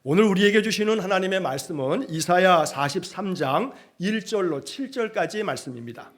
오늘 우리에게 주시는 하나님의 말씀은 이사야 43장 1절로 7절까지의 말씀입니다.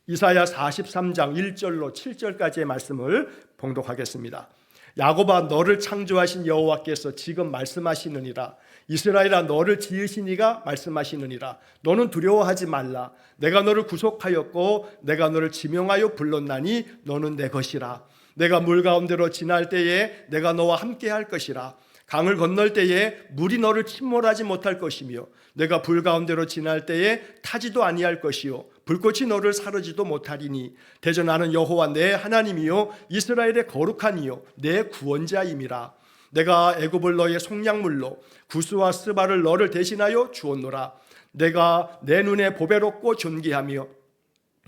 이사야 43장 1절로 7절까지의 말씀을 봉독하겠습니다. 야곱아, 너를 창조하신 여호와께서 지금 말씀하시느니라. 이스라엘아, 너를 지으신 이가 말씀하시느니라. 너는 두려워하지 말라. 내가 너를 구속하였고 내가 너를 지명하여 불렀나니 너는 내 것이라. 내가 물 가운데로 지날 때에 내가 너와 함께 할 것이라. 강을 건널 때에 물이 너를 침몰하지 못할 것이며 내가 불 가운데로 지날 때에 타지도 아니할 것이요 불꽃이 너를 사르지도 못하리니 대저 나는 여호와 내 하나님이요 이스라엘의 거룩한 이요 내 구원자임이라. 내가 애굽을 너의 속량물로 구스와 스바를 너를 대신하여 주었노라. 내가 내 눈에 보배롭고 존귀하며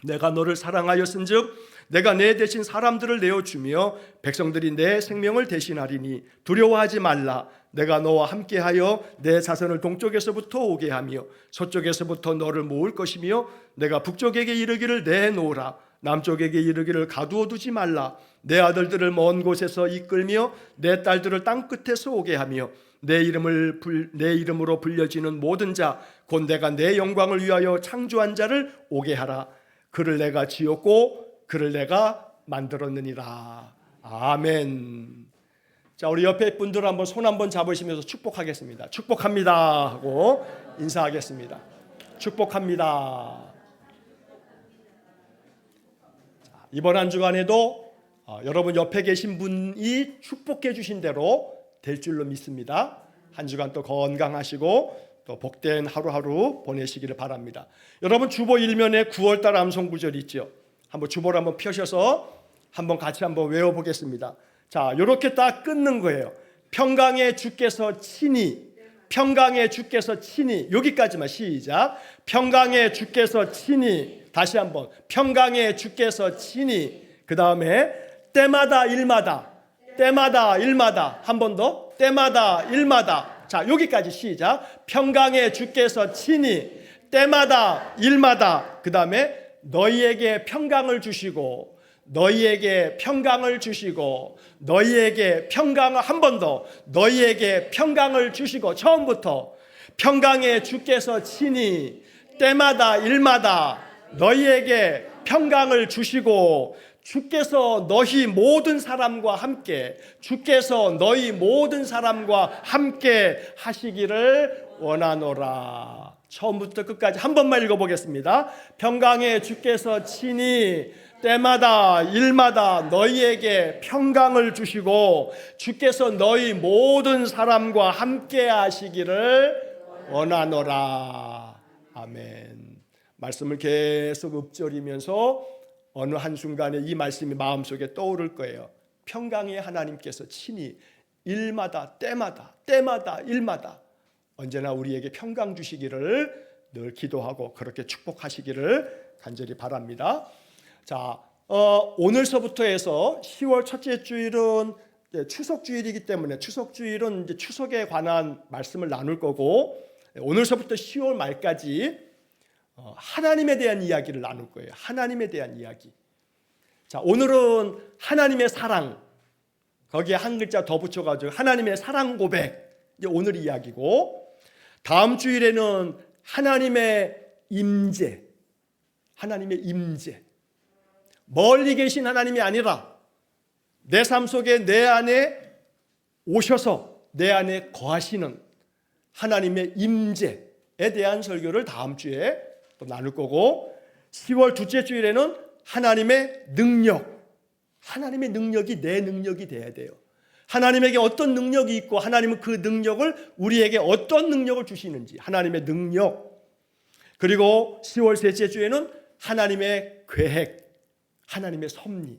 내가 너를 사랑하였은즉 내가 내 대신 사람들을 내어주며 백성들이 내 생명을 대신하리니 두려워하지 말라. 내가 너와 함께하여 내 자손을 동쪽에서부터 오게 하며 서쪽에서부터 너를 모을 것이며 내가 북쪽에게 이르기를 내놓으라. 남쪽에게 이르기를 가두어 두지 말라. 내 아들들을 먼 곳에서 이끌며 내 딸들을 땅끝에서 오게 하며 내 이름으로 불려지는 모든 자 곧 내가 내 영광을 위하여 창조한 자를 오게 하라. 그를 내가 지었고 그를 내가 만들었느니라. 아멘. 자, 우리 옆에 분들 한번 손 한번 잡으시면서 축복하겠습니다. 축복합니다 하고 인사하겠습니다. 축복합니다. 자, 이번 한 주간에도 여러분 옆에 계신 분이 축복해 주신 대로 될 줄로 믿습니다. 한 주간 또 건강하시고 또 복된 하루하루 보내시기를 바랍니다. 여러분 주보 1면에 9월달 암송구절 있죠. 한번 주보를 한번 펴셔서 한번 같이 한번 외워보겠습니다. 자, 이렇게 딱 끊는 거예요. 평강의 주께서 친히, 평강의 주께서 친히, 여기까지만 시작. 평강의 주께서 친히, 다시 한번 평강의 주께서 친히. 그 다음에 때마다 일마다, 때마다 일마다, 한 번 더 때마다 일마다. 자, 여기까지 시작. 평강의 주께서 친히 때마다 일마다. 그 다음에 너희에게 평강을 주시고 너희에게 평강을 주시고 너희에게 평강을 한 번 더 너희에게 평강을 주시고 처음부터 평강의 주께서 친히 때마다 일마다 너희에게 평강을 주시고 주께서 너희 모든 사람과 함께 주께서 너희 모든 사람과 함께 하시기를 원하노라. 처음부터 끝까지 한 번만 읽어보겠습니다. 평강의 주께서 친히 때마다 일마다 너희에게 평강을 주시고 주께서 너희 모든 사람과 함께 하시기를 원하노라. 아멘. 말씀을 계속 읊조리면서 어느 한순간에 이 말씀이 마음속에 떠오를 거예요. 평강의 하나님께서 친히 일마다 때마다 일마다 언제나 우리에게 평강 주시기를 늘 기도하고 그렇게 축복하시기를 간절히 바랍니다. 자, 오늘서부터 해서 10월 첫째 주일은 추석 주일이기 때문에 추석 주일은 이제 추석에 관한 말씀을 나눌 거고 오늘서부터 10월 말까지 하나님에 대한 이야기를 나눌 거예요. 하나님에 대한 이야기. 자, 오늘은 하나님의 사랑, 거기에 한 글자 더 붙여가지고 하나님의 사랑 고백, 이제 오늘 이야기고, 다음 주일에는 하나님의 임재, 하나님의 임재. 멀리 계신 하나님이 아니라 내 삶 속에 내 안에 오셔서 내 안에 거하시는 하나님의 임재에 대한 설교를 다음 주에 또 나눌 거고, 10월 둘째 주일에는 하나님의 능력, 하나님의 능력이 내 능력이 돼야 돼요. 하나님에게 어떤 능력이 있고 하나님은 그 능력을 우리에게 어떤 능력을 주시는지, 하나님의 능력. 그리고 10월 셋째 주에는 하나님의 계획, 하나님의 섭리,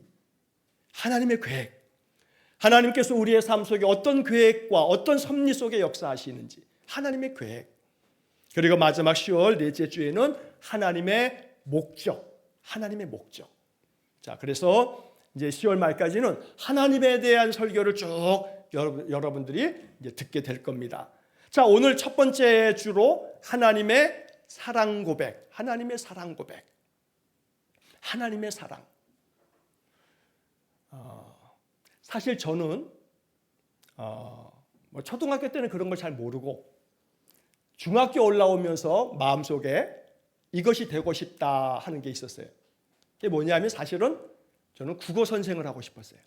하나님의 계획. 하나님께서 우리의 삶 속에 어떤 계획과 어떤 섭리 속에 역사하시는지, 하나님의 계획. 그리고 마지막 10월 넷째 주에는 하나님의 목적, 하나님의 목적. 자, 그래서 이제 10월 말까지는 하나님에 대한 설교를 쭉 여러분들이 이제 듣게 될 겁니다. 자, 오늘 첫 번째 주로 하나님의 사랑 고백, 하나님의 사랑 고백, 하나님의 사랑. 사실 저는 뭐 초등학교 때는 그런 걸 잘 모르고 중학교 올라오면서 마음속에 이것이 되고 싶다 하는 게 있었어요. 그게 뭐냐면 사실은 저는 국어 선생을 하고 싶었어요.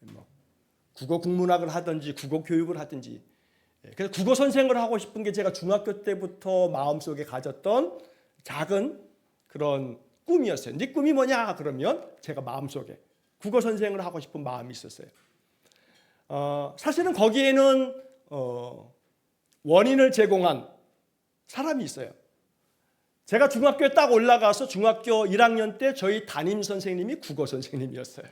뭐 국어 국문학을 하든지 국어 교육을 하든지. 그래서 국어 선생을 하고 싶은 게 제가 중학교 때부터 마음속에 가졌던 작은 그런 꿈이었어요. 네 꿈이 뭐냐? 그러면 제가 마음속에 국어 선생을 하고 싶은 마음이 있었어요. 사실은 거기에는 원인을 제공한 사람이 있어요. 제가 중학교에 딱 올라가서 중학교 1학년 때 저희 담임 선생님이 국어 선생님이었어요.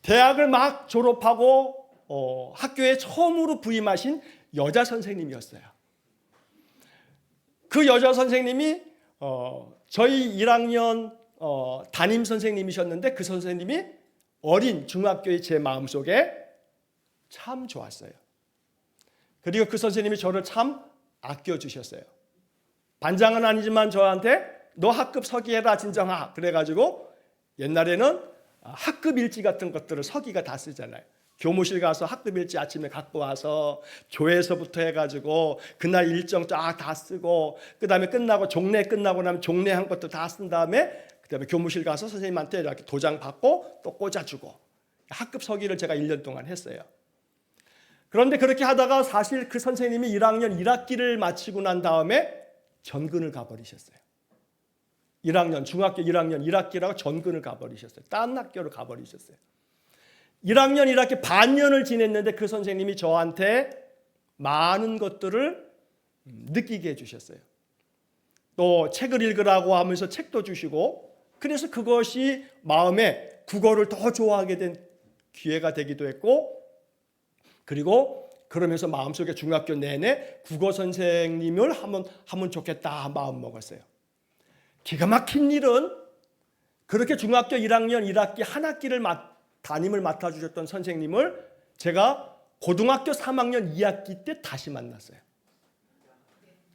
대학을 막 졸업하고 학교에 처음으로 부임하신 여자 선생님이었어요. 그 여자 선생님이 저희 1학년 담임 선생님이셨는데 그 선생님이 어린 중학교의 제 마음속에 참 좋았어요. 그리고 그 선생님이 저를 참 아껴주셨어요. 반장은 아니지만 저한테 너 학급 서기해라 진정아. 그래가지고 옛날에는 학급 일지 같은 것들을 서기가 다 쓰잖아요. 교무실 가서 학급 일지 아침에 갖고 와서 조회서부터 해가지고 그날 일정 쫙 다 쓰고 그다음에 끝나고 종례 끝나고 나면 종례한 것도 다 쓴 다음에 그다음에 교무실 가서 선생님한테 이렇게 도장 받고 또 꽂아주고 학급 서기를 제가 1년 동안 했어요. 그런데 그렇게 하다가 사실 그 선생님이 1학년 1학기를 마치고 난 다음에 전근을 가버리셨어요. 1학년 중학교 1학년 1학기라고 전근을 가버리셨어요. 딴 학교로 가버리셨어요. 1학년 1학기 반년을 지냈는데 그 선생님이 저한테 많은 것들을 느끼게 해주셨어요. 또 책을 읽으라고 하면서 책도 주시고 그래서 그것이 마음에 국어를 더 좋아하게 된 기회가 되기도 했고 그리고 그러면서 마음속에 중학교 내내 국어 선생님을 하면 좋겠다 마음 먹었어요. 기가 막힌 일은 그렇게 중학교 1학년 1학기 한 학기를 담임을 맡아주셨던 선생님을 제가 고등학교 3학년 2학기 때 다시 만났어요.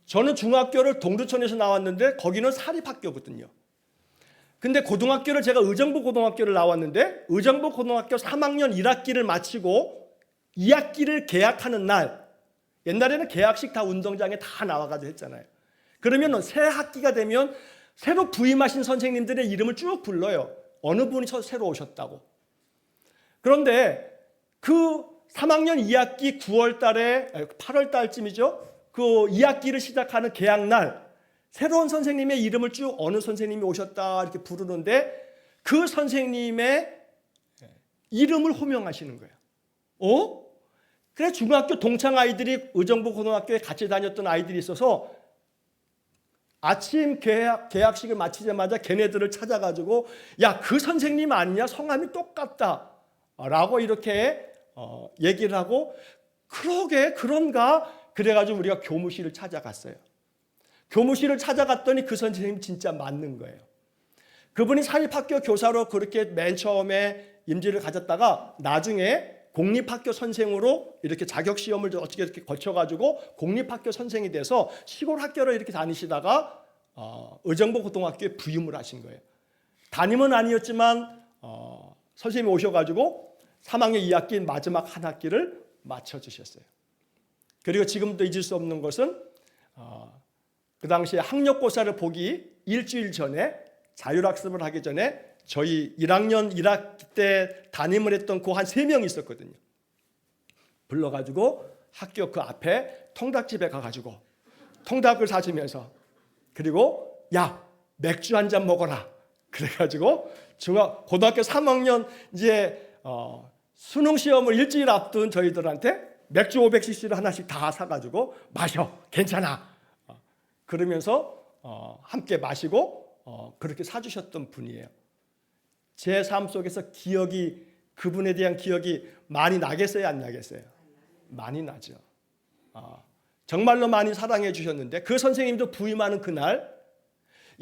저는 중학교를 동두천에서 나왔는데 거기는 사립학교거든요. 근데 고등학교를 제가 의정부 고등학교를 나왔는데 의정부 고등학교 3학년 1학기를 마치고 2학기를 개학하는 날 옛날에는 개학식 다 운동장에 다 나와가지고 했잖아요. 그러면 새 학기가 되면 새로 부임하신 선생님들의 이름을 쭉 불러요. 어느 분이 새로 오셨다고. 그런데 그 3학년 2학기 9월 달에 8월 달쯤이죠. 그 2학기를 시작하는 개학날 새로운 선생님의 이름을 쭉 어느 선생님이 오셨다 이렇게 부르는데 그 선생님의 이름을 호명하시는 거예요. 그래 중학교 동창 아이들이 의정부 고등학교에 같이 다녔던 아이들이 있어서 아침 개학식을 마치자마자 걔네들을 찾아가지고 야, 그 선생님 아니냐? 성함이 똑같다 라고 이렇게 얘기를 하고 그러게 그런가? 그래가지고 우리가 교무실을 찾아갔어요. 교무실을 찾아갔더니 그 선생님이 진짜 맞는 거예요. 그분이 사립학교 교사로 그렇게 맨 처음에 임지를 가졌다가 나중에 공립학교 선생으로 이렇게 자격시험을 어떻게 이렇게 거쳐가지고 공립학교 선생이 돼서 시골 학교를 이렇게 다니시다가 의정부 고등학교에 부임을 하신 거예요. 담임은 아니었지만 선생님이 오셔가지고 3학년 2학기 마지막 한 학기를 마쳐주셨어요. 그리고 지금도 잊을 수 없는 것은 그 당시에 학력고사를 보기 일주일 전에 자율학습을 하기 전에 저희 1학년 1학기 때 담임을 했던 그 한 3명이 있었거든요. 불러가지고 학교 그 앞에 통닭집에 가가지고 통닭을 사주면서 그리고 야 맥주 한 잔 먹어라. 그래가지고 고등학교 3학년 이제 수능 시험을 일주일 앞둔 저희들한테 맥주 500cc를 하나씩 다 사가지고 마셔 괜찮아. 그러면서 함께 마시고 그렇게 사주셨던 분이에요. 제 삶 속에서 기억이 그분에 대한 기억이 많이 나겠어요? 안 나겠어요? 많이 나죠. 정말로 많이 사랑해 주셨는데 그 선생님도 부임하는 그날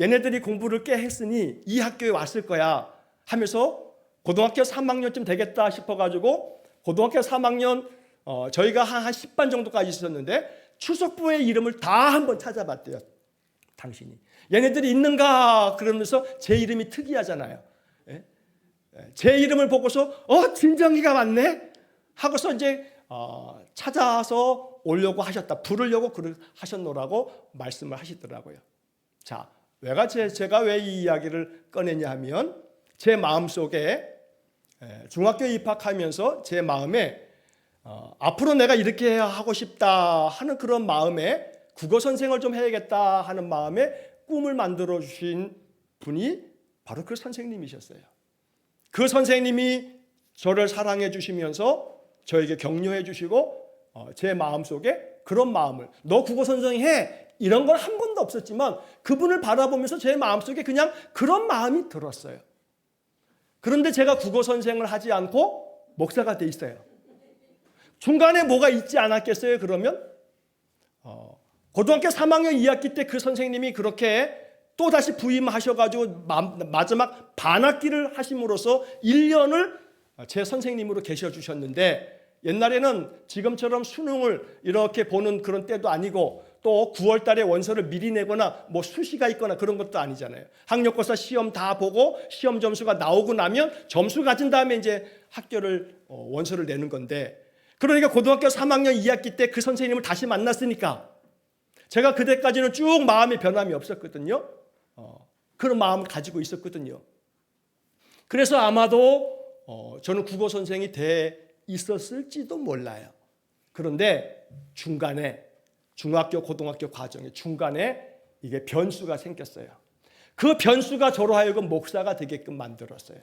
얘네들이 공부를 꽤 했으니 이 학교에 왔을 거야 하면서 고등학교 3학년쯤 되겠다 싶어가지고 고등학교 3학년 저희가 한 10반 정도까지 있었는데 추석부의 이름을 다 한번 찾아봤대요. 당신이. 얘네들이 있는가 그러면서 제 이름이 특이하잖아요. 제 이름을 보고서 진정이가 왔네 하고서 이제 찾아서 오려고 하셨다. 부르려고 하셨노라고 말씀을 하시더라고요. 자, 제가 왜 이 이야기를 꺼내냐 하면 제 마음속에 중학교에 입학하면서 제 마음에 앞으로 내가 이렇게 하고 싶다 하는 그런 마음에 국어 선생을 좀 해야겠다 하는 마음에 꿈을 만들어 주신 분이 바로 그 선생님이셨어요. 그 선생님이 저를 사랑해 주시면서 저에게 격려해 주시고 제 마음속에 그런 마음을 너 국어 선생 해 이런 건 한 번도 없었지만 그분을 바라보면서 제 마음속에 그냥 그런 마음이 들었어요. 그런데 제가 국어 선생을 하지 않고 목사가 돼 있어요. 중간에 뭐가 있지 않았겠어요? 그러면 고등학교 3학년 2학기 때 그 선생님이 그렇게 또다시 부임하셔가지고 마지막 반학기를 하심으로써 1년을 제 선생님으로 계셔주셨는데 옛날에는 지금처럼 수능을 이렇게 보는 그런 때도 아니고 또 9월 달에 원서를 미리 내거나 뭐 수시가 있거나 그런 것도 아니잖아요. 학력고사 시험 다 보고 시험 점수가 나오고 나면 점수 가진 다음에 이제 학교를 원서를 내는 건데 그러니까 고등학교 3학년 2학기 때 그 선생님을 다시 만났으니까 제가 그때까지는 쭉 마음의 변함이 없었거든요. 그런 마음을 가지고 있었거든요. 그래서 아마도 저는 국어 선생이 돼 있었을지도 몰라요. 그런데 중간에 중학교 고등학교 과정의 중간에 이게 변수가 생겼어요. 그 변수가 저로 하여금 목사가 되게끔 만들었어요.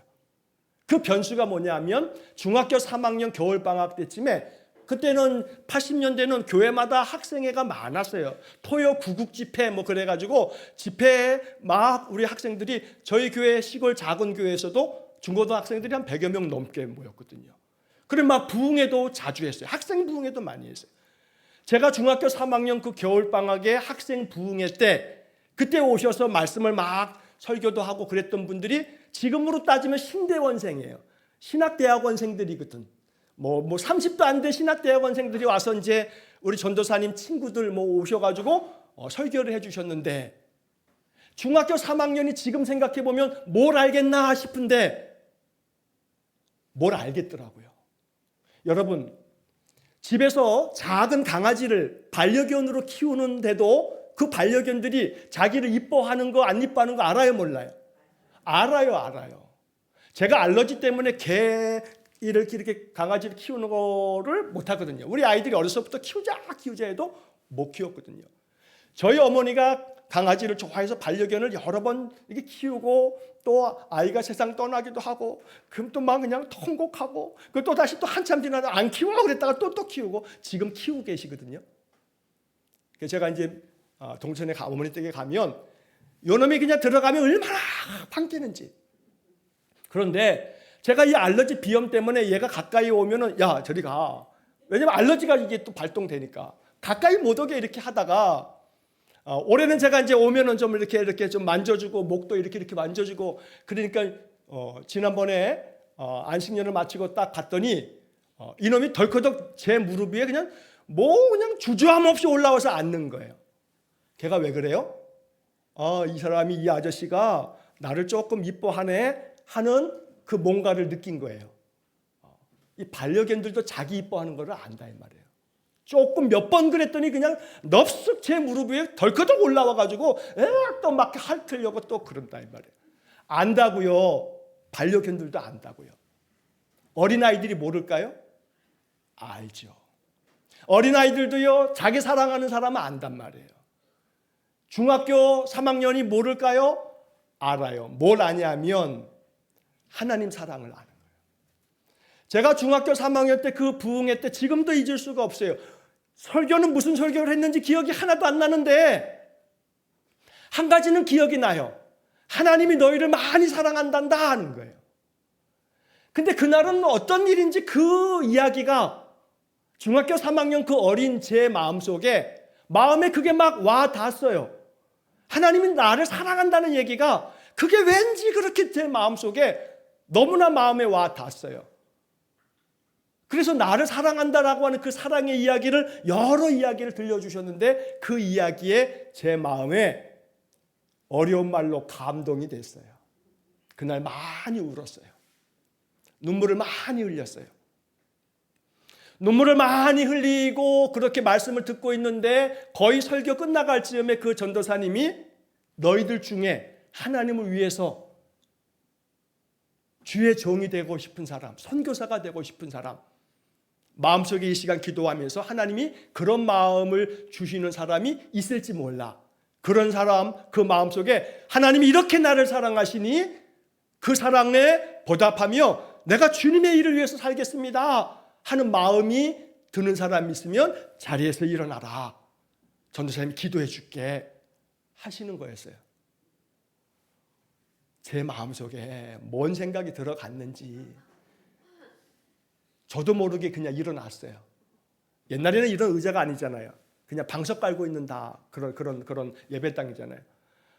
그 변수가 뭐냐면 중학교 3학년 겨울방학 때쯤에 그때는 80년대는 교회마다 학생회가 많았어요. 토요 구국 집회 뭐 그래가지고 집회에 막 우리 학생들이 저희 교회 시골 작은 교회에서도 중고등학생들이 한 100여 명 넘게 모였거든요. 그래 막 부흥회도 자주 했어요. 학생 부흥회도 많이 했어요. 제가 중학교 3학년 그 겨울방학에 학생 부흥회 때 그때 오셔서 말씀을 막 설교도 하고 그랬던 분들이 지금으로 따지면 신대원생이에요. 신학대학원생들이거든. 뭐 30도 안 된 신학대학원생들이 와서 이제 우리 전도사님 친구들 뭐 오셔가지고 설교를 해주셨는데 중학교 3학년이 지금 생각해 보면 뭘 알겠나 싶은데 뭘 알겠더라고요. 여러분 집에서 작은 강아지를 반려견으로 키우는데도 그 반려견들이 자기를 이뻐하는 거 안 이뻐하는 거 알아요 몰라요? 알아요. 제가 알러지 때문에 이렇게 강아지를 키우는 거를 못 하거든요. 우리 아이들이 어렸을 때부터 키우자 해도 못 키웠거든요. 저희 어머니가 강아지를 좋아해서 반려견을 여러 번 이렇게 키우고 또 아이가 세상 떠나기도 하고 그럼 또 막 그냥 통곡하고 또 다시 또 한참 지나다 안 키워 그랬다가 또 키우고 지금 키우고 계시거든요. 그래서 제가 이제 동천에 어머니 댁에 가면 요놈이 그냥 들어가면 얼마나 반기는지. 그런데 제가 이 알러지 비염 때문에 얘가 가까이 오면은 야 저리 가. 왜냐면 알러지가 이게 또 발동되니까 가까이 못 오게 이렇게 하다가 올해는 제가 이제 오면은 좀 이렇게 좀 만져주고 목도 이렇게 만져주고 그러니까 지난번에 안식년을 마치고 딱 갔더니 이놈이 덜커덕 제 무릎 위에 그냥 그냥 주저함 없이 올라와서 앉는 거예요. 걔가 왜 그래요? 이 아저씨가 나를 조금 이뻐하네 하는 그 뭔가를 느낀 거예요. 이 반려견들도 자기 이뻐하는 걸 안다 이 말이에요. 조금 몇 번 그랬더니 그냥 넙쓱 제 무릎 위에 덜커덕 올라와가지고 또 막 핥으려고 또 그런다 이 말이에요. 안다고요. 반려견들도 안다고요. 어린아이들이 모를까요? 알죠. 어린아이들도요. 자기 사랑하는 사람은 안단 말이에요. 중학교 3학년이 모를까요? 알아요. 뭘 아냐면 하나님 사랑을 아는 거예요. 제가 중학교 3학년 때 그 부흥회 때 지금도 잊을 수가 없어요. 설교는 무슨 설교를 했는지 기억이 하나도 안 나는데 한 가지는 기억이 나요. 하나님이 너희를 많이 사랑한단다 하는 거예요. 근데 그날은 어떤 일인지 그 이야기가 중학교 3학년 그 어린 제 마음에 그게 막 와 닿았어요. 하나님이 나를 사랑한다는 얘기가 그게 왠지 그렇게 제 마음속에 너무나 마음에 와 닿았어요. 그래서 나를 사랑한다라고 하는 그 사랑의 이야기를 여러 이야기를 들려주셨는데 그 이야기에 제 마음에 어려운 말로 감동이 됐어요. 그날 많이 울었어요. 눈물을 많이 흘렸어요. 눈물을 많이 흘리고 그렇게 말씀을 듣고 있는데 거의 설교 끝나갈 즈음에 그 전도사님이 너희들 중에 하나님을 위해서 주의 종이 되고 싶은 사람, 선교사가 되고 싶은 사람, 마음속에 이 시간 기도하면서 하나님이 그런 마음을 주시는 사람이 있을지 몰라. 그런 사람, 그 마음속에 하나님이 이렇게 나를 사랑하시니 그 사랑에 보답하며 내가 주님의 일을 위해서 살겠습니다 하는 마음이 드는 사람이 있으면 자리에서 일어나라. 전도사님이 기도해 줄게 하시는 거였어요. 제 마음속에 뭔 생각이 들어갔는지 저도 모르게 그냥 일어났어요. 옛날에는 이런 의자가 아니잖아요. 그냥 방석 깔고 있는 그런 예배당이잖아요.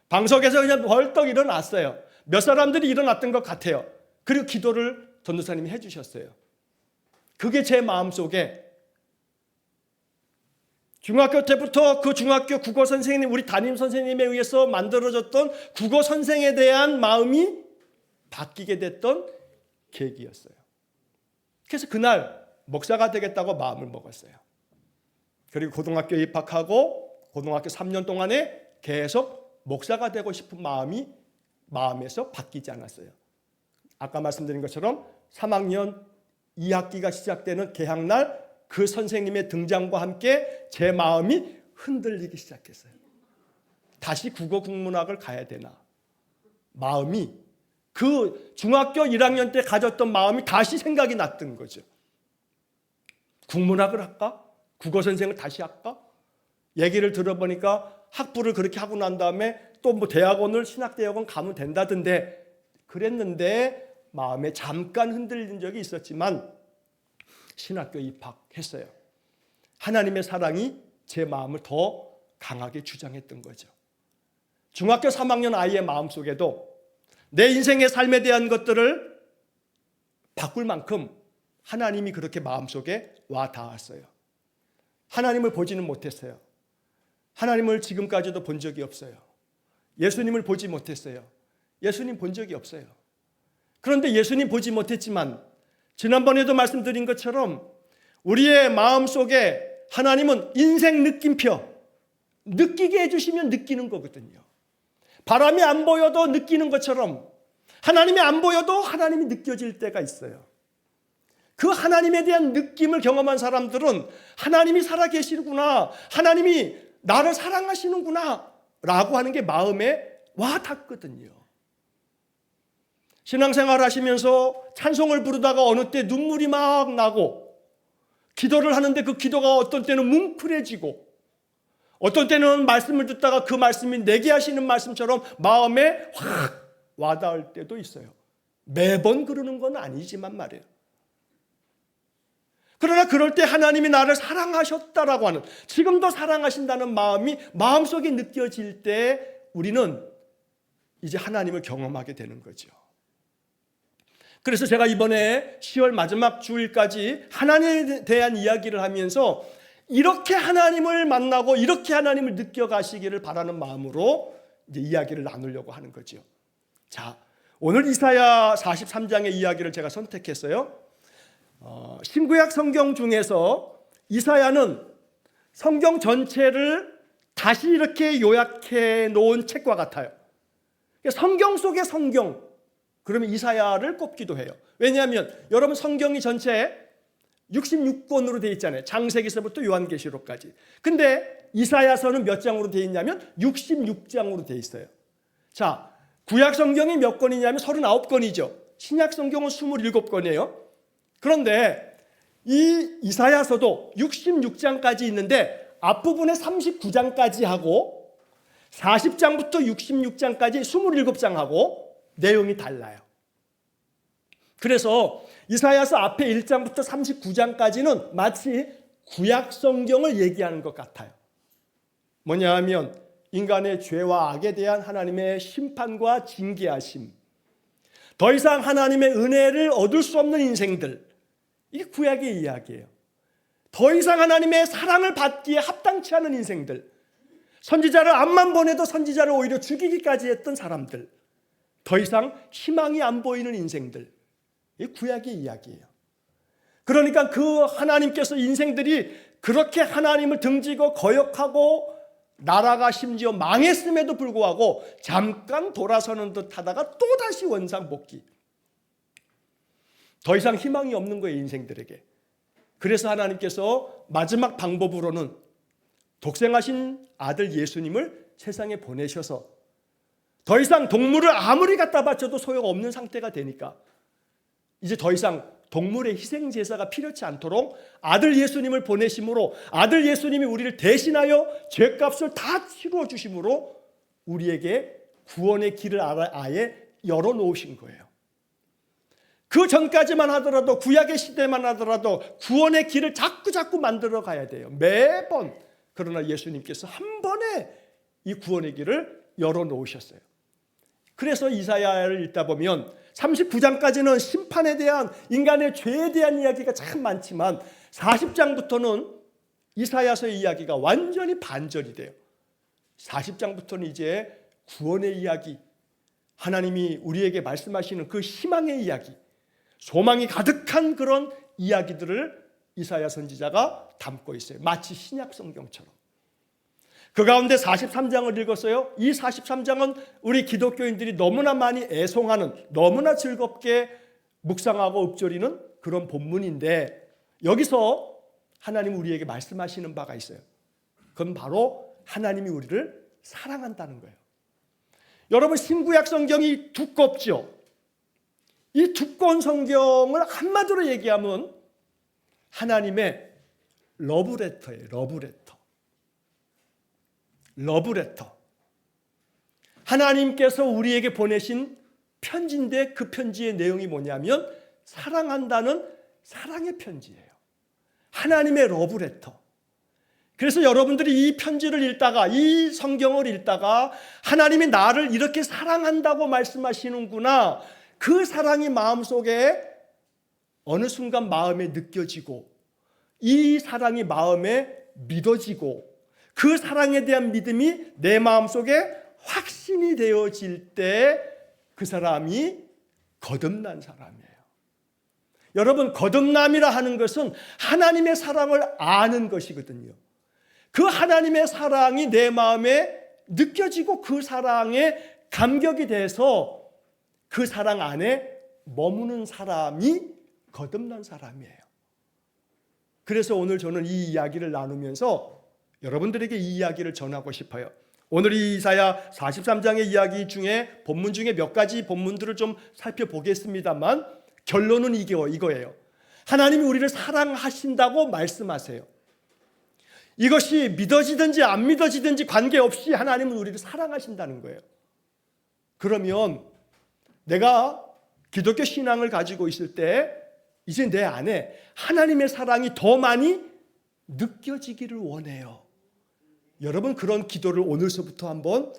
방석에서 그냥 벌떡 일어났어요. 몇 사람들이 일어났던 것 같아요. 그리고 기도를 전도사님이 해주셨어요. 그게 제 마음속에 중학교 때부터 그 중학교 국어 선생님, 우리 담임 선생님에 의해서 만들어졌던 국어 선생에 대한 마음이 바뀌게 됐던 계기였어요. 그래서 그날 목사가 되겠다고 마음을 먹었어요. 그리고 고등학교에 입학하고 고등학교 3년 동안에 계속 목사가 되고 싶은 마음에서 바뀌지 않았어요. 아까 말씀드린 것처럼 3학년 2학기가 시작되는 개학날 그 선생님의 등장과 함께 제 마음이 흔들리기 시작했어요. 다시 국어 국문학을 가야 되나? 마음이 그 중학교 1학년 때 가졌던 마음이 다시 생각이 났던 거죠. 국문학을 할까? 국어 선생을 다시 할까? 얘기를 들어보니까 학부를 그렇게 하고 난 다음에 또 뭐 대학원을 신학대학원 가면 된다던데 그랬는데 마음에 잠깐 흔들린 적이 있었지만 신학교 입학했어요. 하나님의 사랑이 제 마음을 더 강하게 주장했던 거죠. 중학교 3학년 아이의 마음속에도 내 인생의 삶에 대한 것들을 바꿀 만큼 하나님이 그렇게 마음속에 와 닿았어요. 하나님을 보지는 못했어요. 하나님을 지금까지도 본 적이 없어요. 예수님을 보지 못했어요. 예수님 본 적이 없어요. 그런데 예수님 보지 못했지만 지난번에도 말씀드린 것처럼 우리의 마음속에 하나님은 인생 느낌표, 느끼게 해주시면 느끼는 거거든요. 바람이 안 보여도 느끼는 것처럼 하나님이 안 보여도 하나님이 느껴질 때가 있어요. 그 하나님에 대한 느낌을 경험한 사람들은 하나님이 살아계시구나, 하나님이 나를 사랑하시는구나 라고 하는 게 마음에 와 닿거든요. 신앙생활 하시면서 찬송을 부르다가 어느 때 눈물이 막 나고 기도를 하는데 그 기도가 어떤 때는 뭉클해지고 어떤 때는 말씀을 듣다가 그 말씀이 내게 하시는 말씀처럼 마음에 확 와닿을 때도 있어요. 매번 그러는 건 아니지만 말이에요. 그러나 그럴 때 하나님이 나를 사랑하셨다라고 하는, 지금도 사랑하신다는 마음이 마음속에 느껴질 때 우리는 이제 하나님을 경험하게 되는 거죠. 그래서 제가 이번에 10월 마지막 주일까지 하나님에 대한 이야기를 하면서 이렇게 하나님을 만나고 이렇게 하나님을 느껴가시기를 바라는 마음으로 이제 이야기를 나누려고 하는 거죠. 자, 오늘 이사야 43장의 이야기를 제가 선택했어요. 신구약 성경 중에서 이사야는 성경 전체를 다시 이렇게 요약해 놓은 책과 같아요. 성경 속의 성경, 그러면 이사야를 꼽기도 해요. 왜냐하면 여러분 성경이 전체에 66권으로 되어 있잖아요. 창세기서부터 요한계시록까지. 근데 이사야서는 몇 장으로 되어 있냐면 66장으로 되어 있어요. 자, 구약 성경이 몇 권이냐면 39권이죠. 신약 성경은 27권이에요. 그런데 이 이사야서도 66장까지 있는데 앞부분에 39장까지 하고 40장부터 66장까지 27장하고 내용이 달라요. 그래서 이사야서 앞에 1장부터 39장까지는 마치 구약 성경을 얘기하는 것 같아요. 뭐냐 하면 인간의 죄와 악에 대한 하나님의 심판과 징계하심, 더 이상 하나님의 은혜를 얻을 수 없는 인생들, 이게 구약의 이야기예요. 더 이상 하나님의 사랑을 받기에 합당치 않은 인생들, 선지자를 앞만 보내도 선지자를 오히려 죽이기까지 했던 사람들, 더 이상 희망이 안 보이는 인생들, 이 구약의 이야기예요. 그러니까 그 하나님께서 인생들이 그렇게 하나님을 등지고 거역하고 나라가 심지어 망했음에도 불구하고 잠깐 돌아서는 듯 하다가 또다시 원상복귀. 더 이상 희망이 없는 거예요, 인생들에게. 그래서 하나님께서 마지막 방법으로는 독생하신 아들 예수님을 세상에 보내셔서 더 이상 동물을 아무리 갖다 바쳐도 소용없는 상태가 되니까 이제 더 이상 동물의 희생제사가 필요치 않도록 아들 예수님을 보내심으로 아들 예수님이 우리를 대신하여 죄값을 다 치루어 주심으로 우리에게 구원의 길을 아예 열어놓으신 거예요. 그 전까지만 하더라도 구약의 시대만 하더라도 구원의 길을 자꾸 만들어 가야 돼요. 매번. 그러나 예수님께서 한 번에 이 구원의 길을 열어놓으셨어요. 그래서 이사야를 읽다 보면 39장까지는 심판에 대한 인간의 죄에 대한 이야기가 참 많지만 40장부터는 이사야서의 이야기가 완전히 반전이 돼요. 40장부터는 이제 구원의 이야기, 하나님이 우리에게 말씀하시는 그 희망의 이야기, 소망이 가득한 그런 이야기들을 이사야 선지자가 담고 있어요. 마치 신약 성경처럼. 그 가운데 43장을 읽었어요. 이 43장은 우리 기독교인들이 너무나 많이 애송하는, 너무나 즐겁게 묵상하고 읊조리는 그런 본문인데 여기서 하나님 우리에게 말씀하시는 바가 있어요. 그건 바로 하나님이 우리를 사랑한다는 거예요. 여러분, 신구약 성경이 두껍죠. 이 두꺼운 성경을 한마디로 얘기하면 하나님의 러브레터예요. 러브레터. 하나님께서 우리에게 보내신 편지인데 그 편지의 내용이 뭐냐면 사랑한다는 사랑의 편지예요. 하나님의 러브레터. 그래서 여러분들이 이 편지를 읽다가 이 성경을 읽다가 하나님이 나를 이렇게 사랑한다고 말씀하시는구나. 그 사랑이 마음속에 어느 순간 마음에 느껴지고 이 사랑이 마음에 믿어지고 그 사랑에 대한 믿음이 내 마음속에 확신이 되어질 때 그 사람이 거듭난 사람이에요. 여러분, 거듭남이라 하는 것은 하나님의 사랑을 아는 것이거든요. 그 하나님의 사랑이 내 마음에 느껴지고 그 사랑에 감격이 돼서 그 사랑 안에 머무는 사람이 거듭난 사람이에요. 그래서 오늘 저는 이 이야기를 나누면서 여러분들에게 이 이야기를 전하고 싶어요. 오늘 이 이사야 43장의 이야기 중에 본문 중에 몇 가지 본문들을 좀 살펴보겠습니다만 결론은 이거예요. 하나님이 우리를 사랑하신다고 말씀하세요. 이것이 믿어지든지 안 믿어지든지 관계없이 하나님은 우리를 사랑하신다는 거예요. 그러면 내가 기독교 신앙을 가지고 있을 때 이제 내 안에 하나님의 사랑이 더 많이 느껴지기를 원해요. 여러분, 그런 기도를 오늘서부터 한번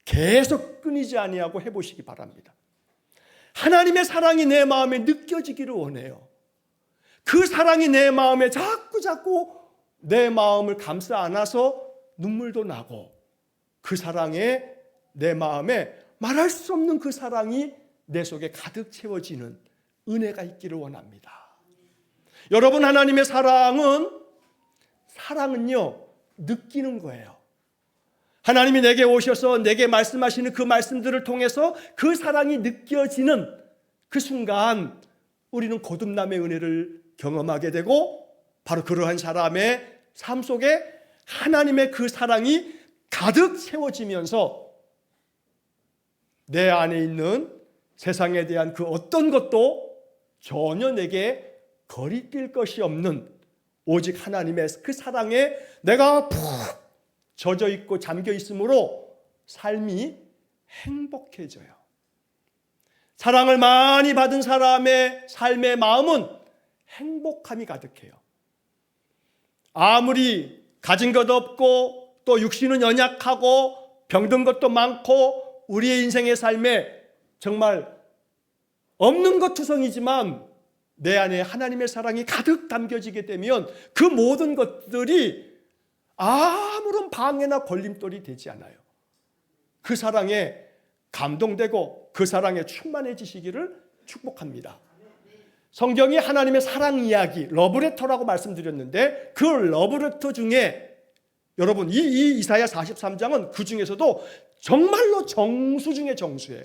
계속 끊이지 아니하고 해보시기 바랍니다. 하나님의 사랑이 내 마음에 느껴지기를 원해요. 그 사랑이 내 마음에 자꾸 내 마음을 감싸 안아서 눈물도 나고 그 사랑에 내 마음에 말할 수 없는 그 사랑이 내 속에 가득 채워지는 은혜가 있기를 원합니다. 여러분, 하나님의 사랑은요 느끼는 거예요. 하나님이 내게 오셔서 내게 말씀하시는 그 말씀들을 통해서 그 사랑이 느껴지는 그 순간 우리는 거듭남의 은혜를 경험하게 되고 바로 그러한 사람의 삶 속에 하나님의 그 사랑이 가득 채워지면서 내 안에 있는 세상에 대한 그 어떤 것도 전혀 내게 거리낄 것이 없는 오직 하나님의 그 사랑에 내가 푹 젖어 있고 잠겨 있으므로 삶이 행복해져요. 사랑을 많이 받은 사람의 삶의 마음은 행복함이 가득해요. 아무리 가진 것 없고 또 육신은 연약하고 병든 것도 많고 우리의 인생의 삶에 정말 없는 것 투성이지만 내 안에 하나님의 사랑이 가득 담겨지게 되면 그 모든 것들이 아무런 방해나 걸림돌이 되지 않아요. 그 사랑에 감동되고 그 사랑에 충만해지시기를 축복합니다. 성경이 하나님의 사랑 이야기, 러브레터라고 말씀드렸는데 그 러브레터 중에 여러분 이 이사야 43장은 그 중에서도 정말로 정수 중에 정수예요.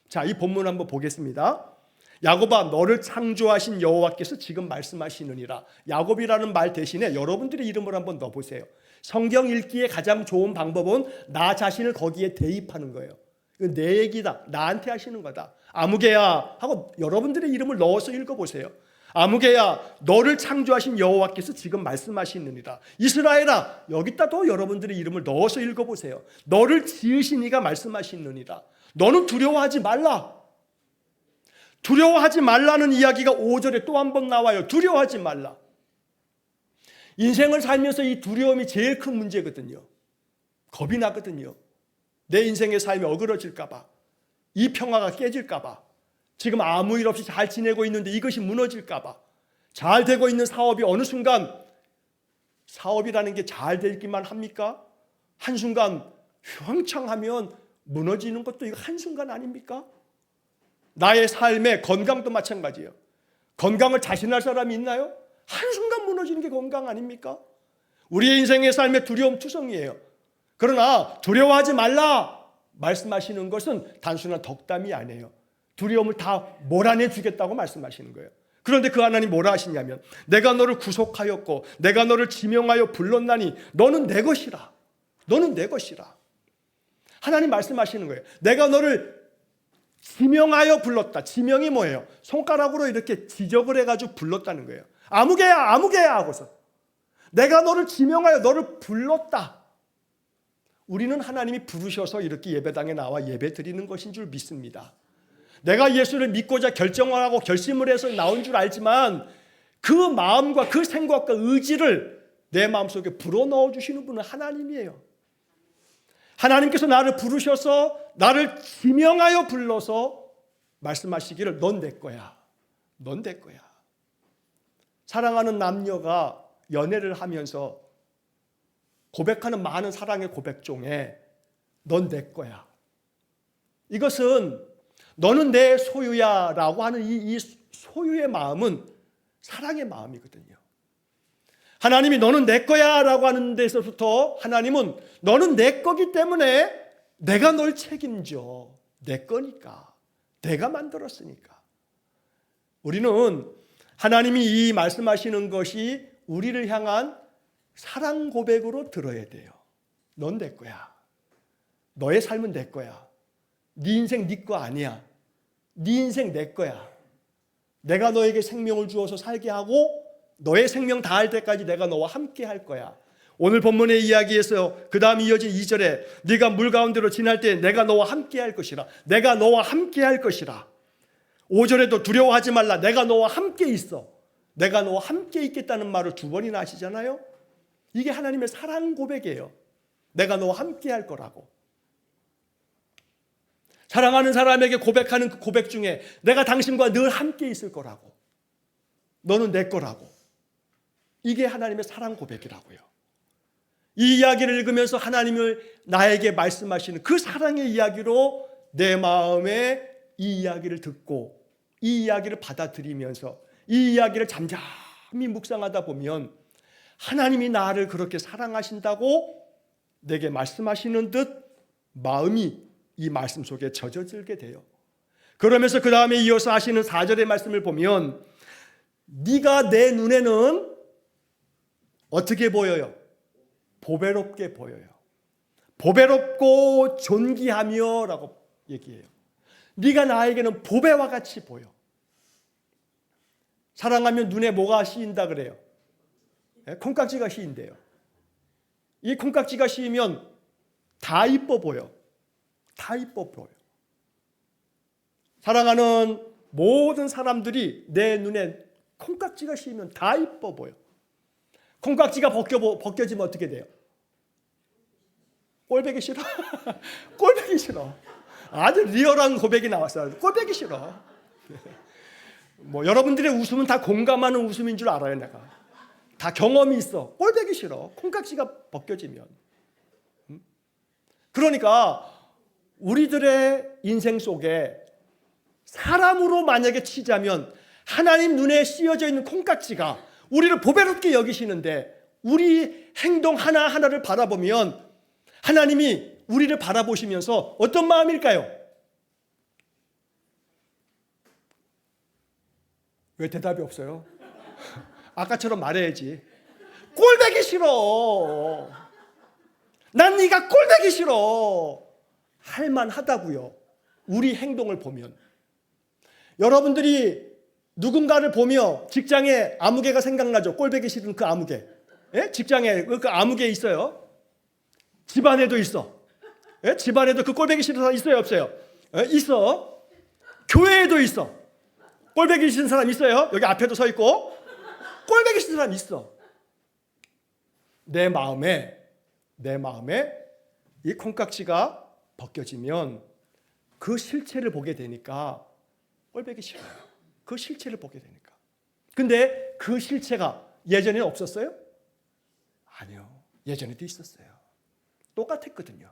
자, 이 본문 한번 보겠습니다. 야곱아, 너를 창조하신 여호와께서 지금 말씀하시느니라. 야곱이라는 말 대신에 여러분들의 이름을 한번 넣어보세요. 성경 읽기에 가장 좋은 방법은 나 자신을 거기에 대입하는 거예요. 내 얘기다. 나한테 하시는 거다. 아무개야 하고 여러분들의 이름을 넣어서 읽어보세요. 아무개야, 너를 창조하신 여호와께서 지금 말씀하시느니라. 이스라엘아, 여기다 또 여러분들의 이름을 넣어서 읽어보세요. 너를 지으신 이가 말씀하시느니라. 너는 두려워하지 말라. 두려워하지 말라는 이야기가 5절에 또 한 번 나와요. 두려워하지 말라. 인생을 살면서 이 두려움이 제일 큰 문제거든요. 겁이 나거든요. 내 인생의 삶이 어그러질까 봐, 이 평화가 깨질까 봐, 지금 아무 일 없이 잘 지내고 있는데 이것이 무너질까 봐, 잘 되고 있는 사업이 어느 순간 사업이라는 게 잘 되기만 합니까? 한순간 휘황창하면 무너지는 것도 이거 한순간 아닙니까? 나의 삶의 건강도 마찬가지예요. 건강을 자신할 사람이 있나요? 한순간 무너지는 게 건강 아닙니까? 우리의 인생의 삶의 두려움 투성이에요. 그러나 두려워하지 말라 말씀하시는 것은 단순한 덕담이 아니에요. 두려움을 다 몰아내 주겠다고 말씀하시는 거예요. 그런데 그 하나님 뭐라 하시냐면 내가 너를 구속하였고 내가 너를 지명하여 불렀나니 너는 내 것이라. 너는 내 것이라. 하나님 말씀하시는 거예요. 내가 너를 지명하여 불렀다. 지명이 뭐예요? 손가락으로 이렇게 지적을 해가지고 불렀다는 거예요. 아무개야 아무개야 하고서 내가 너를 지명하여 너를 불렀다. 우리는 하나님이 부르셔서 이렇게 예배당에 나와 예배 드리는 것인 줄 믿습니다. 내가 예수를 믿고자 결정을 하고 결심을 해서 나온 줄 알지만 그 마음과 그 생각과 의지를 내 마음속에 불어넣어 주시는 분은 하나님이에요. 하나님께서 나를 부르셔서 나를 지명하여 불러서 말씀하시기를 넌 내 거야. 넌 내 거야. 사랑하는 남녀가 연애를 하면서 고백하는 많은 사랑의 고백 중에 넌 내 거야. 이것은 너는 내 소유야 라고 하는 이 소유의 마음은 사랑의 마음이거든요. 하나님이 너는 내 거야 라고 하는 데서부터 하나님은 너는 내 거기 때문에 내가 널 책임져. 내 거니까. 내가 만들었으니까. 우리는 하나님이 이 말씀하시는 것이 우리를 향한 사랑 고백으로 들어야 돼요. 넌 내 거야. 너의 삶은 내 거야. 네 인생 네 거 아니야. 네 인생 내 거야. 내가 너에게 생명을 주어서 살게 하고 너의 생명 다할 때까지 내가 너와 함께 할 거야. 오늘 본문의 이야기에서 그 다음 이어진 2절에 네가 물 가운데로 지날 때 내가 너와 함께 할 것이라. 내가 너와 함께 할 것이라. 5절에도 두려워하지 말라. 내가 너와 함께 있어. 내가 너와 함께 있겠다는 말을 2번이나 하시잖아요. 이게 하나님의 사랑 고백이에요. 내가 너와 함께 할 거라고. 사랑하는 사람에게 고백하는 그 고백 중에 내가 당신과 늘 함께 있을 거라고. 너는 내 거라고. 이게 하나님의 사랑 고백이라고요. 이 이야기를 읽으면서 하나님을 나에게 말씀하시는 그 사랑의 이야기로 내 마음에 이 이야기를 듣고 이 이야기를 받아들이면서 이 이야기를 잠잠히 묵상하다 보면 하나님이 나를 그렇게 사랑하신다고 내게 말씀하시는 듯 마음이 이 말씀 속에 젖어들게 돼요. 그러면서 그 다음에 이어서 하시는 4절의 말씀을 보면 네가 내 눈에는 어떻게 보여요? 보배롭게 보여요. 보배롭고 존귀하며 라고 얘기해요. 네가 나에게는 보배와 같이 보여. 사랑하면 눈에 뭐가 씌인다 그래요? 콩깍지가 씌인대요. 이 콩깍지가 씌이면 다 이뻐 보여. 다 이뻐 보여. 사랑하는 모든 사람들이 내 눈에 콩깍지가 씌이면 다 이뻐 보여. 콩깍지가 벗겨지면 어떻게 돼요? 꼴보기 싫어. 꼴보기 싫어. 아주 리얼한 고백이 나왔어요. 꼴보기 싫어. 뭐 여러분들의 웃음은 다 공감하는 웃음인 줄 알아요. 내가 다 경험이 있어. 꼴보기 싫어. 콩깍지가 벗겨지면. 그러니까 우리들의 인생 속에 사람으로 만약에 치자면 하나님 눈에 씌어져 있는 콩깍지가 우리를 보배롭게 여기시는데 우리 행동 하나하나를 바라보면 하나님이 우리를 바라보시면서 어떤 마음일까요? 왜 대답이 없어요? 아까처럼 말해야지. 꼴배기 싫어. 난 네가 꼴배기 싫어. 할만하다고요. 우리 행동을 보면. 여러분들이 누군가를 보며 직장에 아무개가 생각나죠? 꼴배기 싫은 그 아무개. 예? 직장에 그 아무개 있어요. 집안에도 있어. 예? 집안에도 그 꼴배기 싫은 사람 있어요? 없어요? 예? 있어. 교회에도 있어. 꼴배기 싫은 사람 있어요? 여기 앞에도 서 있고. 꼴배기 싫은 사람 있어. 내 마음에 이 콩깍지가 벗겨지면 그 실체를 보게 되니까 꼴배기 싫어요. 그 실체를 보게 되니까. 근데 그 실체가 예전에는 없었어요? 아니요. 예전에도 있었어요. 똑같았거든요.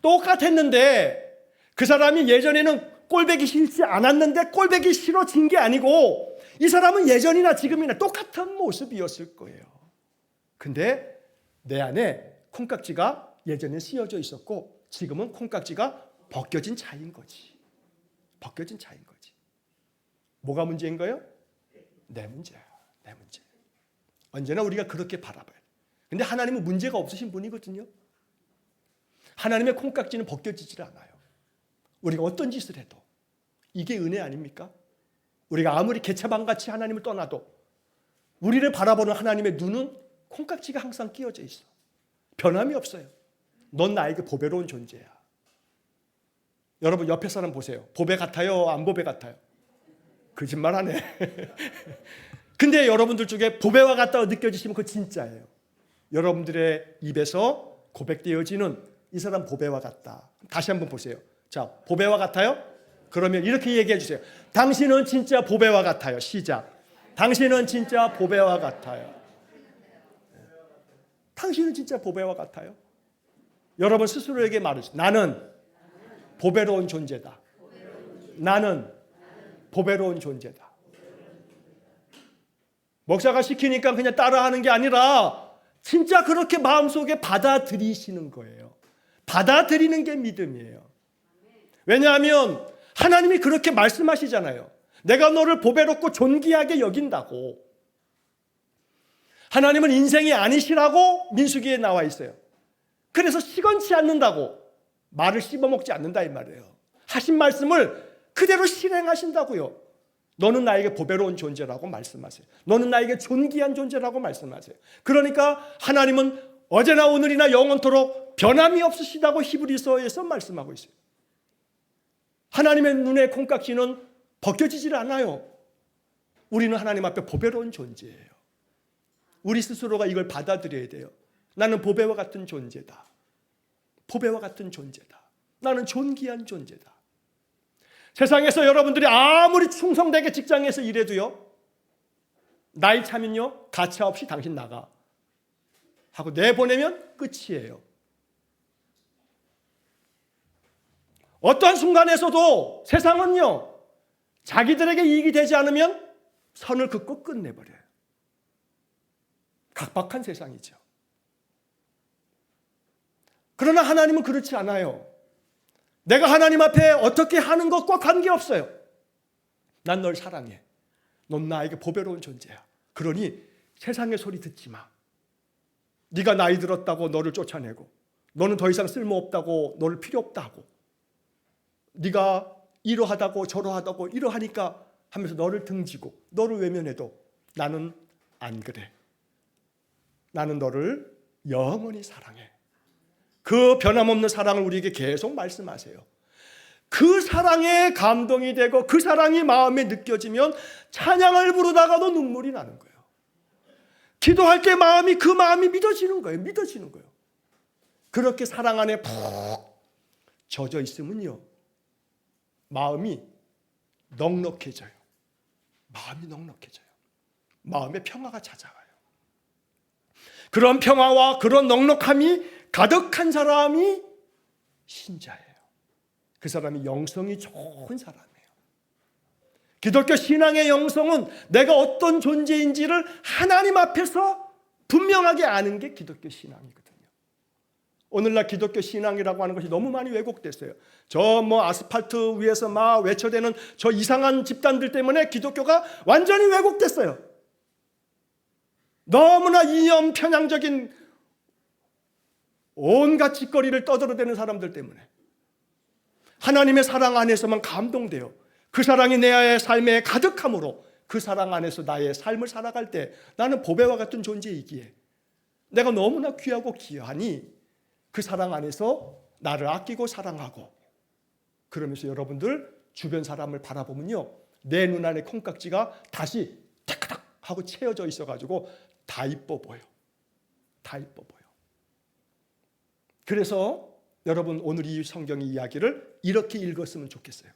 똑같았는데 그 사람이 예전에는 꼴배기 싫지 않았는데 꼴배기 싫어진 게 아니고 이 사람은 예전이나 지금이나 똑같은 모습이었을 거예요. 근데 내 안에 콩깍지가 예전에 씌어져 있었고 지금은 콩깍지가 벗겨진 차이인 거지. 벗겨진 차이인 거지. 뭐가 문제인 거예요? 내 문제야. 내 문제. 언제나 우리가 그렇게 바라봐야 돼. 근데 하나님은 문제가 없으신 분이거든요. 하나님의 콩깍지는 벗겨지질 않아요. 우리가 어떤 짓을 해도 이게 은혜 아닙니까? 우리가 아무리 개차반같이 하나님을 떠나도 우리를 바라보는 하나님의 눈은 콩깍지가 항상 끼어져 있어. 변함이 없어요. 넌 나에게 보배로운 존재야. 여러분 옆에 사람 보세요. 보배 같아요? 안 보배 같아요? 거짓말하네. 근데 여러분들 중에 보배와 같다고 느껴지시면 그거 진짜예요. 여러분들의 입에서 고백되어지는 이 사람 보배와 같다. 다시 한번 보세요. 자, 보배와 같아요? 그러면 이렇게 얘기해 주세요. 당신은 진짜 보배와 같아요. 시작. 당신은 진짜 보배와 같아요. 당신은 진짜 보배와 같아요. 여러분 스스로에게 말하세요. 나는 보배로운 존재다. 나는 보배로운 존재다. 목사가 시키니까 그냥 따라하는 게 아니라 진짜 그렇게 마음속에 받아들이시는 거예요. 받아들이는 게 믿음이에요. 왜냐하면 하나님이 그렇게 말씀하시잖아요. 내가 너를 보배롭고 존귀하게 여긴다고. 하나님은 인생이 아니시라고 민수기에 나와 있어요. 그래서 시건치 않는다고. 말을 씹어먹지 않는다 이 말이에요. 하신 말씀을 그대로 실행하신다고요. 너는 나에게 보배로운 존재라고 말씀하세요. 너는 나에게 존귀한 존재라고 말씀하세요. 그러니까 하나님은 어제나 오늘이나 영원토록 변함이 없으시다고 히브리서에서 말씀하고 있어요. 하나님의 눈의 콩깍지는 벗겨지질 않아요. 우리는 하나님 앞에 보배로운 존재예요. 우리 스스로가 이걸 받아들여야 돼요. 나는 보배와 같은 존재다. 보배와 같은 존재다. 나는 존귀한 존재다. 세상에서 여러분들이 아무리 충성되게 직장에서 일해도요, 나이 차면요, 가차 없이 당신 나가 하고 내보내면 끝이에요. 어떠한 순간에서도 세상은요, 자기들에게 이익이 되지 않으면 선을 긋고 끝내버려요. 각박한 세상이죠. 그러나 하나님은 그렇지 않아요. 내가 하나님 앞에 어떻게 하는 것과 관계없어요. 난 널 사랑해. 넌 나에게 보배로운 존재야. 그러니 세상의 소리 듣지 마. 네가 나이 들었다고 너를 쫓아내고, 너는 더 이상 쓸모없다고, 너를 필요 없다고, 네가 이러하다고 저러하다고 이러하니까 하면서 너를 등지고 너를 외면해도 나는 안 그래. 나는 너를 영원히 사랑해. 그 변함없는 사랑을 우리에게 계속 말씀하세요. 그 사랑에 감동이 되고 그 사랑이 마음에 느껴지면 찬양을 부르다가도 눈물이 나는 거예요. 기도할 때 그 마음이 믿어지는 거예요. 믿어지는 거예요. 그렇게 사랑 안에 푹 젖어 있으면요, 마음이 넉넉해져요. 마음이 넉넉해져요. 마음에 평화가 찾아와요. 그런 평화와 그런 넉넉함이 가득한 사람이 신자예요. 그 사람이 영성이 좋은 사람이에요. 기독교 신앙의 영성은 내가 어떤 존재인지를 하나님 앞에서 분명하게 아는 게 기독교 신앙이거든요. 오늘날 기독교 신앙이라고 하는 것이 너무 많이 왜곡됐어요. 저 아스팔트 위에서 막 외쳐대는 저 이상한 집단들 때문에 기독교가 완전히 왜곡됐어요. 너무나 이념 편향적인 온갖 짓거리를 떠들어대는 사람들 때문에 하나님의 사랑 안에서만 감동돼요. 그 사랑이 내 삶에 가득함으로 그 사랑 안에서 나의 삶을 살아갈 때 나는 보배와 같은 존재이기에 내가 너무나 귀하고 귀하니 그 사랑 안에서 나를 아끼고 사랑하고, 그러면서 여러분들 주변 사람을 바라보면요, 내 눈 안에 콩깍지가 다시 타카닥 하고 채워져 있어가지고 다 이뻐 보여. 다 이뻐 보여. 그래서 여러분 오늘 이 성경의 이야기를 이렇게 읽었으면 좋겠어요.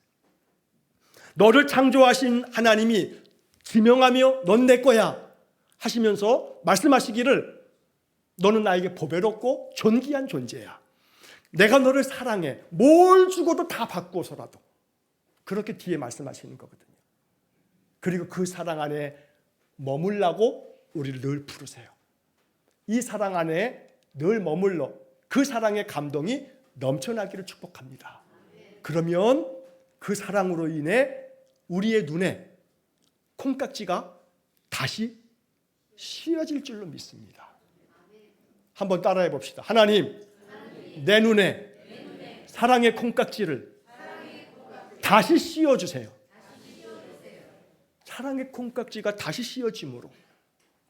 너를 창조하신 하나님이 지명하며 넌 내 거야 하시면서 말씀하시기를 너는 나에게 보배롭고 존귀한 존재야. 내가 너를 사랑해. 뭘 주고도 다 받고서라도. 그렇게 뒤에 말씀하시는 거거든요. 그리고 그 사랑 안에 머물라고 우리를 늘 부르세요. 이 사랑 안에 늘 머물러 그 사랑의 감동이 넘쳐나기를 축복합니다. 그러면 그 사랑으로 인해 우리의 눈에 콩깍지가 다시 씌워질 줄로 믿습니다. 한번 따라해 봅시다. 하나님, 내 눈에 사랑의 콩깍지를 다시 씌워주세요. 사랑의 콩깍지가 다시 씌워짐으로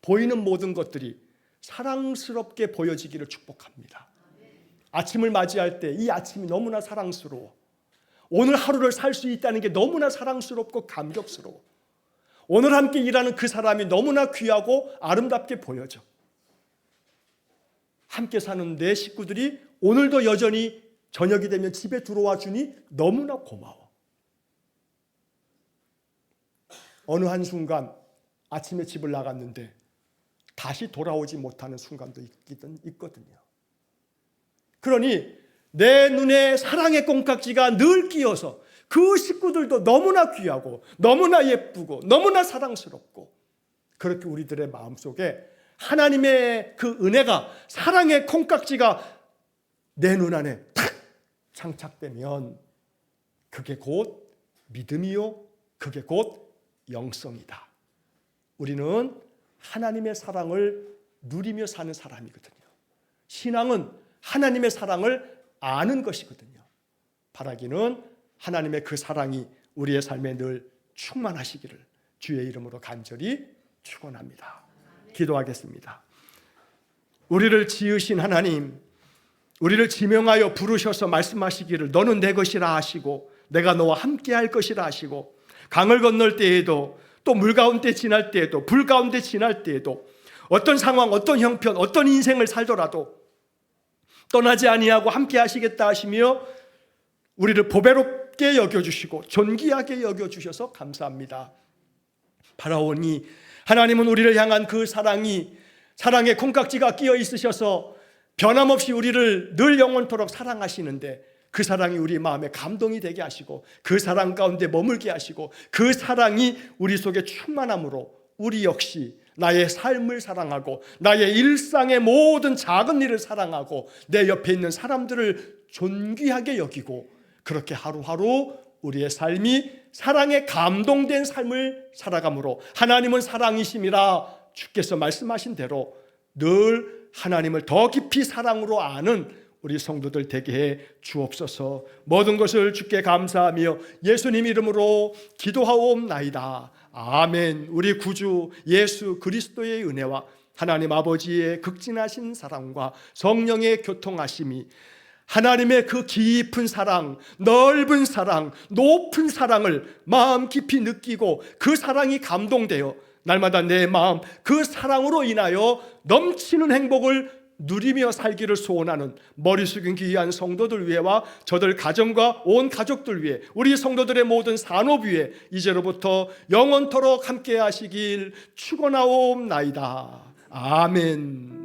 보이는 모든 것들이 사랑스럽게 보여지기를 축복합니다. 아침을 맞이할 때 이 아침이 너무나 사랑스러워. 오늘 하루를 살 수 있다는 게 너무나 사랑스럽고 감격스러워. 오늘 함께 일하는 그 사람이 너무나 귀하고 아름답게 보여져. 함께 사는 내 식구들이 오늘도 여전히 저녁이 되면 집에 들어와 주니 너무나 고마워. 어느 한순간 아침에 집을 나갔는데 다시 돌아오지 못하는 순간도 있거든요. 그러니 내 눈에 사랑의 콩깍지가 늘 끼어서 그 식구들도 너무나 귀하고 너무나 예쁘고 너무나 사랑스럽고, 그렇게 우리들의 마음속에 하나님의 그 은혜가, 사랑의 콩깍지가 내 눈 안에 탁 장착되면 그게 곧 믿음이요, 그게 곧 영성이다. 우리는 하나님의 사랑을 누리며 사는 사람이거든요. 신앙은 하나님의 사랑을 아는 것이거든요. 바라기는 하나님의 그 사랑이 우리의 삶에 늘 충만하시기를 주의 이름으로 간절히 축원합니다. 기도하겠습니다. 우리를 지으신 하나님, 우리를 지명하여 부르셔서 말씀하시기를 너는 내 것이라 하시고 내가 너와 함께 할 것이라 하시고, 강을 건널 때에도 또 물 가운데 지날 때에도 불 가운데 지날 때에도 어떤 상황, 어떤 형편, 어떤 인생을 살더라도 떠나지 아니하고 함께 하시겠다 하시며 우리를 보배롭게 여겨주시고 존귀하게 여겨주셔서 감사합니다. 바라오니 하나님은 우리를 향한 그 사랑이 사랑의 콩깍지가 끼어 있으셔서 변함없이 우리를 늘 영원토록 사랑하시는데, 그 사랑이 우리 마음에 감동이 되게 하시고 그 사랑 가운데 머물게 하시고 그 사랑이 우리 속에 충만함으로 우리 역시 나의 삶을 사랑하고 나의 일상의 모든 작은 일을 사랑하고 내 옆에 있는 사람들을 존귀하게 여기고, 그렇게 하루하루 우리의 삶이 사랑에 감동된 삶을 살아가므로 하나님은 사랑이심이라 주께서 말씀하신 대로 늘 하나님을 더 깊이 사랑으로 아는 우리 성도들 되게 해 주옵소서. 모든 것을 주께 감사하며 예수님 이름으로 기도하옵나이다. 아멘. 우리 구주 예수 그리스도의 은혜와 하나님 아버지의 극진하신 사랑과 성령의 교통하심이, 하나님의 그 깊은 사랑, 넓은 사랑, 높은 사랑을 마음 깊이 느끼고 그 사랑이 감동되어 날마다 내 마음 그 사랑으로 인하여 넘치는 행복을 누리며 살기를 소원하는 머리 숙인 귀한 성도들 위해와 저들 가정과 온 가족들 위해, 우리 성도들의 모든 산업 위에 이제로부터 영원토록 함께 하시길 축원하옵나이다. 아멘.